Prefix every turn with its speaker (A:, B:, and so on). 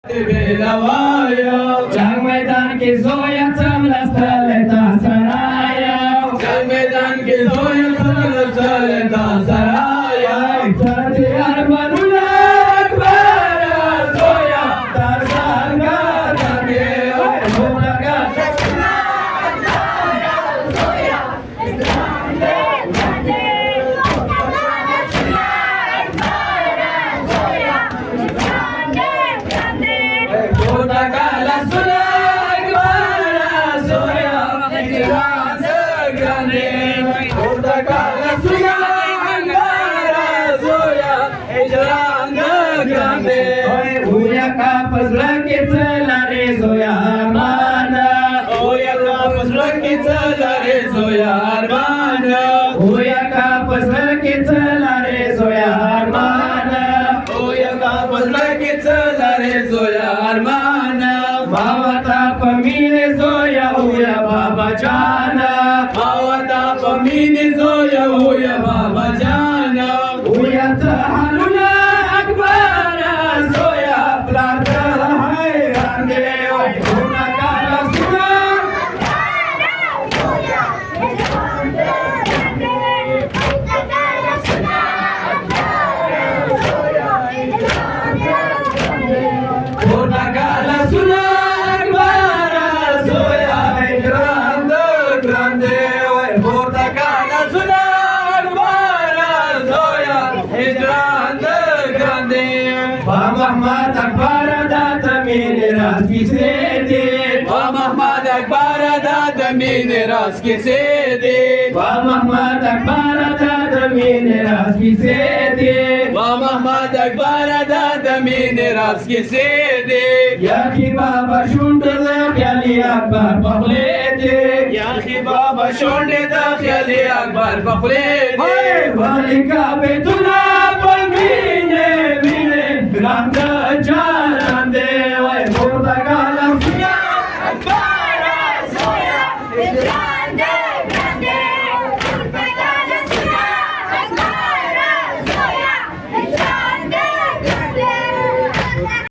A: بنوايا جنگ میدان کی زویتم لستلتا سرایا جنگ میدان کی زویتم لستلتا سرایا تردی ارمانونا اکبر زویا در سرگار دنگی بودگا Baba Jana, Awata Pamini Zoya, Uya Baba Jana, Uya Tahaluna Akbara Zoya, Plata Hai Rande, Una Kala Suna, Una Kala Suna. Muhammad Akbar da tamine ras ki sede Wa Muhammad Akbar da tamine ras ki sede Wa Muhammad Akbar da tamine ras ki sede Wa Muhammad Akbar da tamine ras ki sede Ya khi baba shunde da khali akbar pakhlede Ya khi baba shunde da khali akbar pakhlede Wali ka betuna palmine Grande